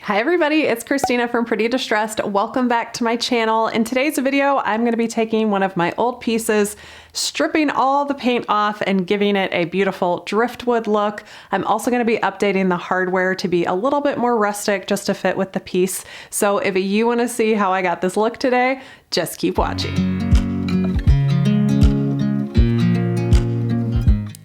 Hi everybody, it's Christina from Pretty Distressed. Welcome back to my channel. In today's video, I'm going to be taking one of my old pieces, stripping all the paint off and giving it a beautiful driftwood look. I'm also going to be updating the hardware to be a little bit more rustic just to fit with the piece. So if you want to see how I got this look today, just keep watching.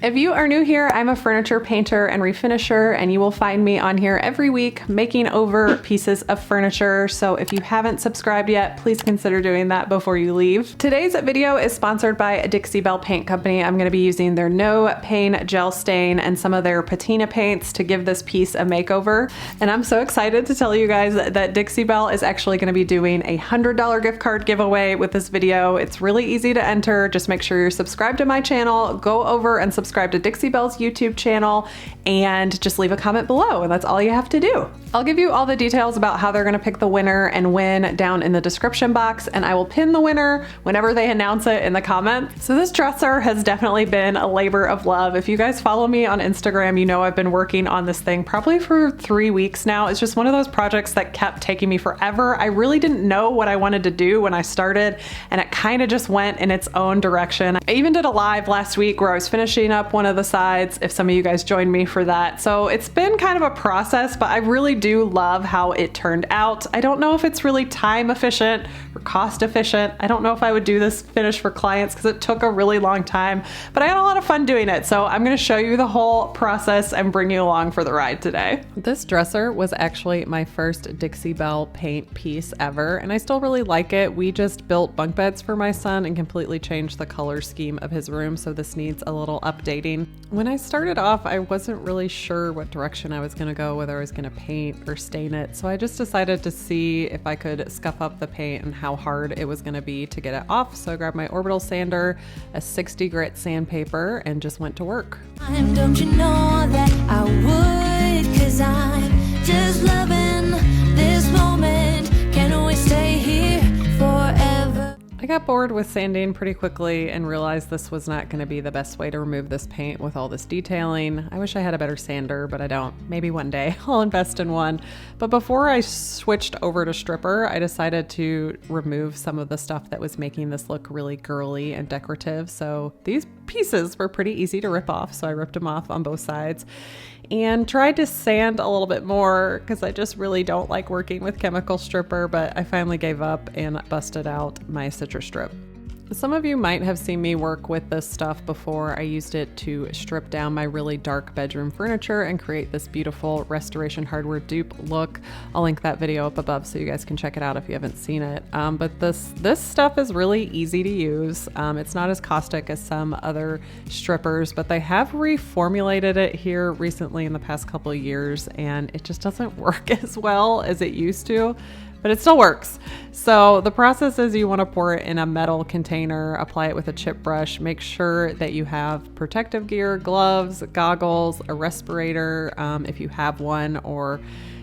If you are new here, I'm a furniture painter and refinisher, and you will find me on here every week making over pieces of furniture. So if you haven't subscribed yet, please consider doing that before you leave. Today's video is sponsored by Dixie Belle Paint Company. I'm going to be using their no pain gel stain and some of their patina paints to give this piece a makeover. And I'm so excited to tell you guys that Dixie Belle is actually going to be doing a $100 gift card giveaway with this video. It's really easy to enter. Just make sure you're subscribed to my channel, go over and subscribe to Dixie Belle's YouTube channel, and just leave a comment below, and that's all you have to do. I'll give you all the details about how they're going to pick the winner and win down in the description box, and I will pin the winner whenever they announce it in the comments. So this dresser has definitely been a labor of love. If you guys follow me on Instagram, you know I've been working on this thing probably for 3 weeks now. It's just one of those projects that kept taking me forever. I really didn't know what I wanted to do when I started, and it kind of just went in its own direction. I even did a live last week where I was finishing up one of the sides, if some of you guys joined me for that. So it's been kind of a process, but I really do love how it turned out. I don't know if it's really time efficient or cost efficient. I don't know if I would do this finish for clients because it took a really long time, but I had a lot of fun doing it. So I'm going to show you the whole process and bring you along for the ride today. This dresser was actually my first Dixie Belle paint piece ever, and I still really like it. We just built bunk beds for my son and completely changed the color scheme of his room, so this needs a little updating. When I started off, I wasn't really sure what direction I was going to go, whether I was going to paint or stain it. So I just decided to see if I could scuff up the paint and how hard it was going to be to get it off. So I grabbed my orbital sander, a 60 grit sandpaper, and just went to work. Don't you know that I would, 'cause I'm just loving this moment. Can we stay here forever? I got bored with sanding pretty quickly and realized this was not going to be the best way to remove this paint with all this detailing. I wish I had a better sander, but I don't. Maybe one day I'll invest in one. But before I switched over to stripper, I decided to remove some of the stuff that was making this look really girly and decorative. So these pieces were pretty easy to rip off, so I ripped them off on both sides and tried to sand a little bit more because I just really don't like working with chemical stripper, but I finally gave up and busted out my Citristrip. Some of you might have seen me work with this stuff before. I used it to strip down my really dark bedroom furniture and create this beautiful restoration hardware dupe look. I'll link that video up above so you guys can check it out if you haven't seen it. But this stuff is really easy to use. It's not as caustic as some other strippers, but they have reformulated it here recently in the past couple of years, and it just doesn't work as well as it used to. But it still works. So the process is you want to pour it in a metal container, apply it with a chip brush, make sure that you have protective gear, gloves, goggles, a respirator if you have one, or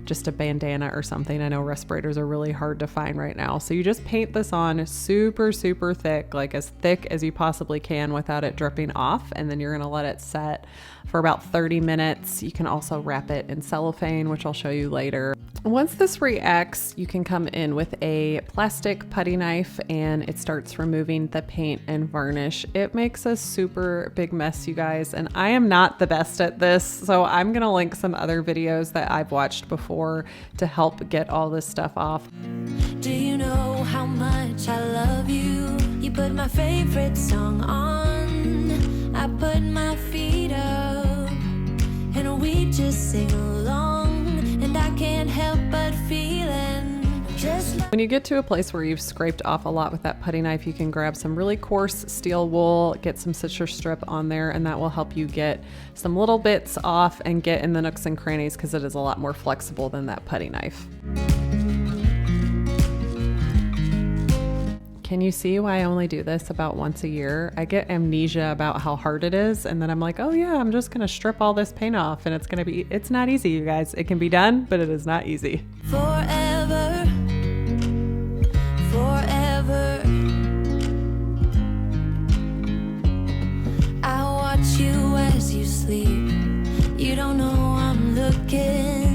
just a bandana or something. I know respirators are really hard to find right now. So you just paint this on super, super thick, like as thick as you possibly can without it dripping off. And then you're gonna let it set for about 30 minutes. You can also wrap it in cellophane, which I'll show you later. Once this reacts, you can come in with a plastic putty knife and it starts removing the paint and varnish. It makes a super big mess, you guys, and I am not the best at this, so I'm gonna link some other videos that I've watched before to help get all this stuff off. Do you know how much I love you? You put my favorite song on, I put my feet up, and we just sing along, and I can't help but feeling just like... When you get to a place where you've scraped off a lot with that putty knife, you can grab some really coarse steel wool, get some Citristrip on there, and that will help you get some little bits off and get in the nooks and crannies because it is a lot more flexible than that putty knife. Can you see why I only do this about once a year? I get amnesia about how hard it is, and then I'm like, oh yeah, I'm just gonna strip all this paint off, and it's not easy, you guys. It can be done, but it is not easy. Forever, forever, I watch you as you sleep. You don't know I'm looking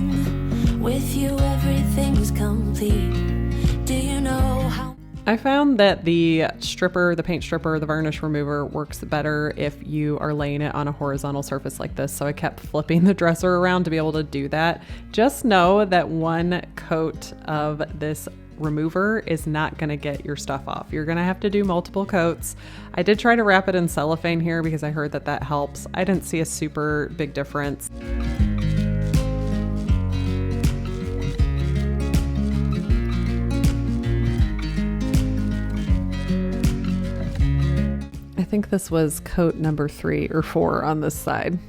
with you every always complete. Do you know how? I found that the stripper, the paint stripper, the varnish remover works better if you are laying it on a horizontal surface like this. So I kept flipping the dresser around to be able to do that. Just know that one coat of this remover is not going to get your stuff off. You're going to have to do multiple coats. I did try to wrap it in cellophane here because I heard that that helps. I didn't see a super big difference. I think this was coat number 3 or 4 on this side.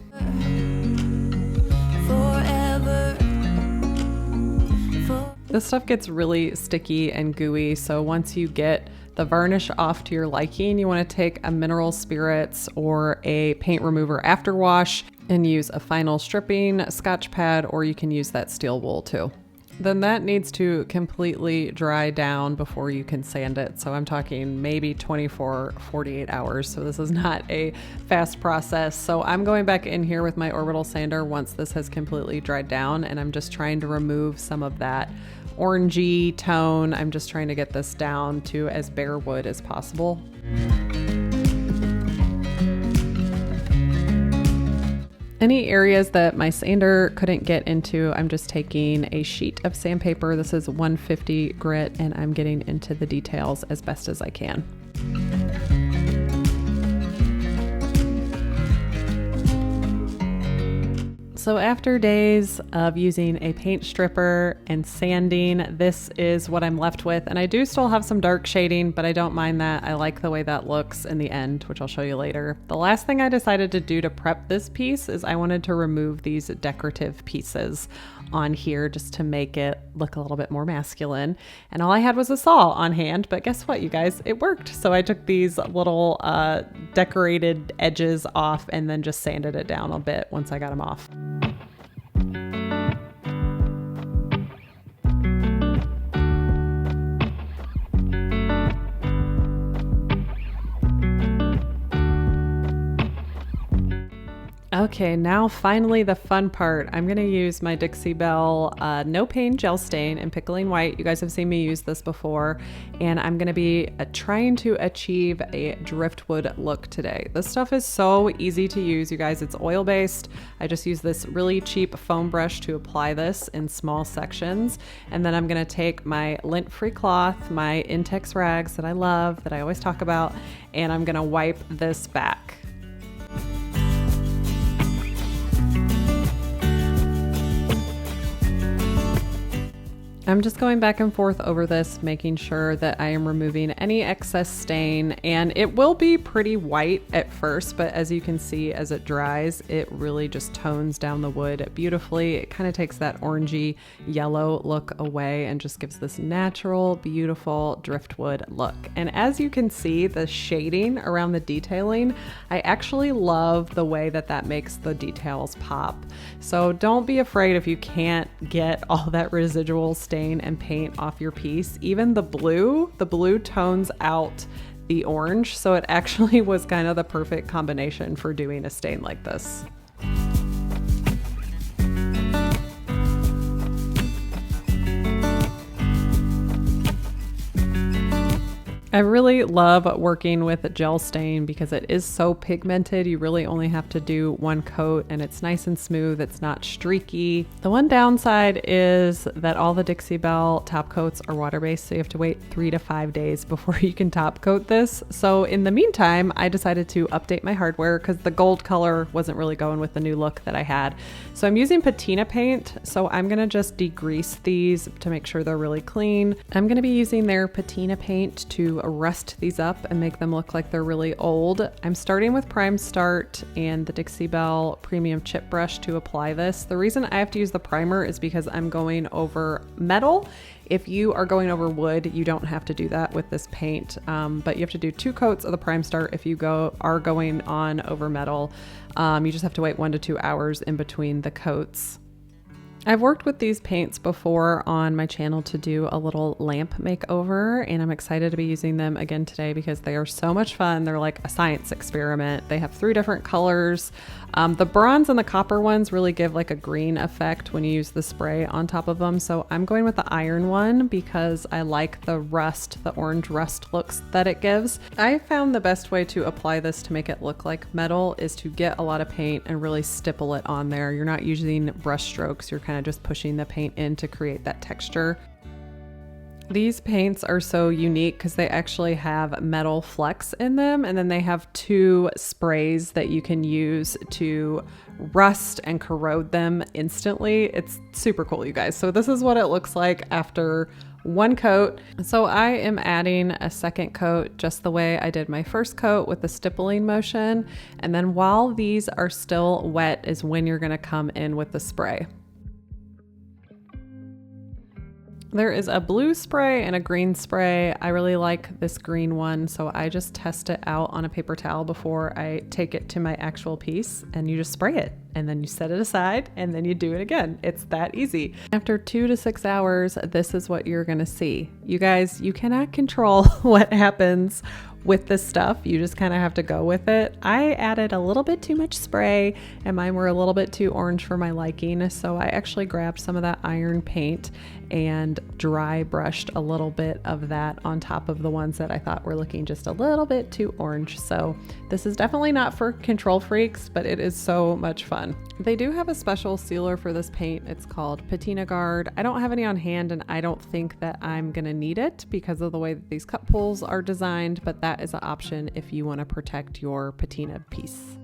This stuff gets really sticky and gooey, so once you get the varnish off to your liking, you want to take a mineral spirits or a paint remover after wash and use a final stripping Scotch pad, or you can use that steel wool too. Then that needs to completely dry down before you can sand it. So I'm talking maybe 24, 48 hours. So this is not a fast process. So I'm going back in here with my orbital sander once this has completely dried down, and I'm just trying to remove some of that orangey tone. I'm just trying to get this down to as bare wood as possible. Any areas that my sander couldn't get into, I'm just taking a sheet of sandpaper. This is 150 grit, and I'm getting into the details as best as I can. So after days of using a paint stripper and sanding, this is what I'm left with. And I do still have some dark shading, but I don't mind that. I like the way that looks in the end, which I'll show you later. The last thing I decided to do to prep this piece is I wanted to remove these decorative pieces on here just to make it look a little bit more masculine. And all I had was a saw on hand, but guess what, you guys? It worked. So I took these little decorated edges off and then just sanded it down a bit once I got them off. Okay, now finally the fun part. I'm gonna use my Dixie Belle No Pain Gel Stain in Pickling White. You guys have seen me use this before, and I'm gonna be trying to achieve a driftwood look today. This stuff is so easy to use, you guys. It's oil-based. I just use this really cheap foam brush to apply this in small sections, and then I'm gonna take my lint-free cloth, my Intex rags that I love, that I always talk about, and I'm gonna wipe this back. I'm just going back and forth over this, making sure that I am removing any excess stain, and it will be pretty white at first, but as you can see, as it dries, it really just tones down the wood beautifully. It kind of takes that orangey yellow look away and just gives this natural, beautiful driftwood look. And as you can see, the shading around the detailing, I actually love the way that that makes the details pop. So don't be afraid if you can't get all that residual stain and paint off your piece. Even the blue tones out the orange, so it actually was kind of the perfect combination for doing a stain like this. I really love working with gel stain because it is so pigmented. You really only have to do one coat and it's nice and smooth. It's not streaky. The one downside is that all the Dixie Belle top coats are water-based, so you have to wait 3 to 5 days before you can top coat this. So in the meantime, I decided to update my hardware because the gold color wasn't really going with the new look that I had. So I'm using Patina Paint. So I'm gonna just degrease these to make sure they're really clean. I'm gonna be using their Patina Paint to rust these up and make them look like they're really old. I'm starting with Prime Start and the Dixie Belle Premium Chip Brush to apply this. The reason I have to use the primer is because I'm going over metal. If you are going over wood, you don't have to do that with this paint, but you have to do 2 coats of the Prime Start if you are going on over metal. You just have to wait 1 to 2 hours in between the coats. I've worked with these paints before on my channel to do a little lamp makeover, and I'm excited to be using them again today because they are so much fun. They're like a science experiment. They have 3 different colors The bronze and the copper ones really give like a green effect when you use the spray on top of them. So I'm going with the iron one because I like the rust, the orange rust looks that it gives. I found the best way to apply this to make it look like metal is to get a lot of paint and really stipple it on there. You're not using brush strokes, you're kind of just pushing the paint in to create that texture. These paints are so unique because they actually have metal flecks in them, and then they have 2 sprays that you can use to rust and corrode them instantly. It's super cool, you guys. So this is what it looks like after 1 coat. So I am adding a second coat just the way I did my first coat with the stippling motion. And then while these are still wet is when you're going to come in with the spray. There is a blue spray and a green spray. I really like this green one, so I just test it out on a paper towel before I take it to my actual piece, and you just spray it and then you set it aside and then you do it again. It's that easy. After 2 to 6 hours, this is what you're gonna see. You guys, you cannot control what happens with this stuff. You just kind of have to go with it. I added a little bit too much spray and mine were a little bit too orange for my liking. So I actually grabbed some of that iron paint and dry brushed a little bit of that on top of the ones that I thought were looking just a little bit too orange. So this is definitely not for control freaks, but it is so much fun. They do have a special sealer for this paint. It's called Patina Guard. I don't have any on hand and I don't think that I'm gonna need it because of the way that these cut pulls are designed, but that is an option if you want to protect your patina piece.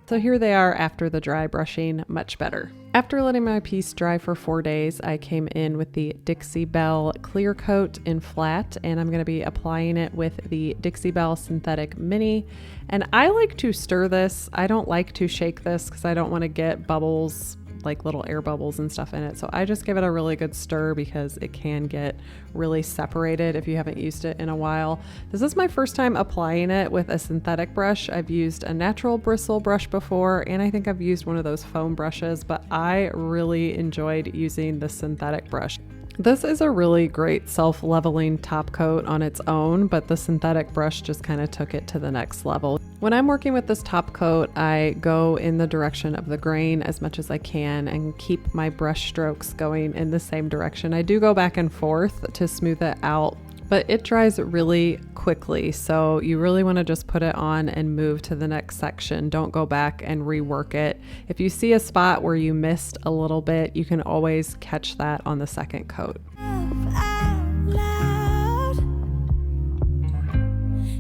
So here they are after the dry brushing, much better. After letting my piece dry for 4 days, I came in with the Dixie Belle Clear Coat in flat, and I'm going to be applying it with the Dixie Belle Synthetic Mini. And I like to stir this. I don't like to shake this because I don't want to get bubbles, like little air bubbles and stuff in it. So I just give it a really good stir because it can get really separated if you haven't used it in a while. This is my first time applying it with a synthetic brush. I've used a natural bristle brush before, and I think I've used one of those foam brushes, but I really enjoyed using the synthetic brush. This is a really great self-leveling top coat on its own, but the synthetic brush just kind of took it to the next level. When I'm working with this top coat, I go in the direction of the grain as much as I can and keep my brush strokes going in the same direction. I do go back and forth to smooth it out, but it dries really quickly. So you really want to just put it on and move to the next section. Don't go back and rework it. If you see a spot where you missed a little bit, you can always catch that on the second coat.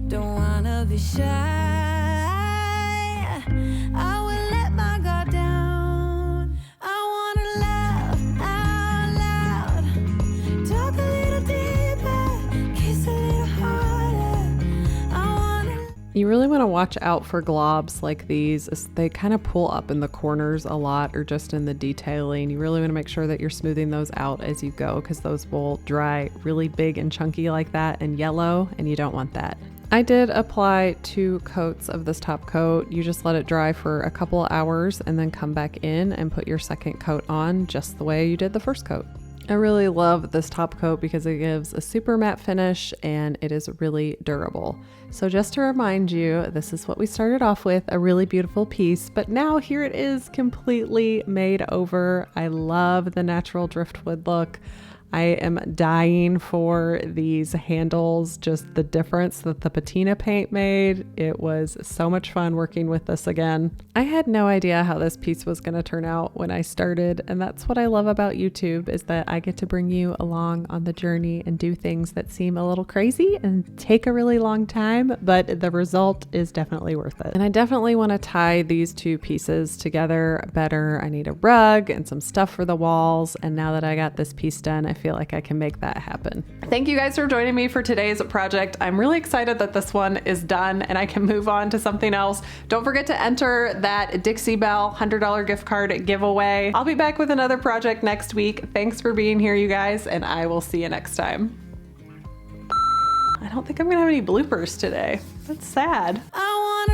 Don't wanna be shy. I will let my guard down. I wanna laugh out loud. Talk a little deeper, kiss a little harder. I wanna. You really want to watch out for globs like these. They kind of pull up in the corners a lot or just in the detailing. You really want to make sure that you're smoothing those out as you go because those will dry really big and chunky like that and yellow, and you don't want that. I did apply 2 coats of this top coat. You just let it dry for a couple of hours and then come back in and put your second coat on just the way you did the first coat. I really love this top coat because it gives a super matte finish and it is really durable. So just to remind you, this is what we started off with, a really beautiful piece, but now here it is completely made over. I love the natural driftwood look. I am dying for these handles, just the difference that the patina paint made. It was so much fun working with this again. I had no idea how this piece was going to turn out when I started, and that's what I love about YouTube is that I get to bring you along on the journey and do things that seem a little crazy and take a really long time, but the result is definitely worth it. And I definitely want to tie these 2 pieces together better. I need a rug and some stuff for the walls, and now that I got this piece done, I feel like I can make that happen. Thank you guys for joining me for today's project. I'm really excited that this one is done and I can move on to something else. Don't forget to enter that Dixie Belle $100 gift card giveaway. I'll be back with another project next week. Thanks for being here, you guys, and I will see you next time. I don't think I'm gonna have any bloopers today. That's sad. I wanna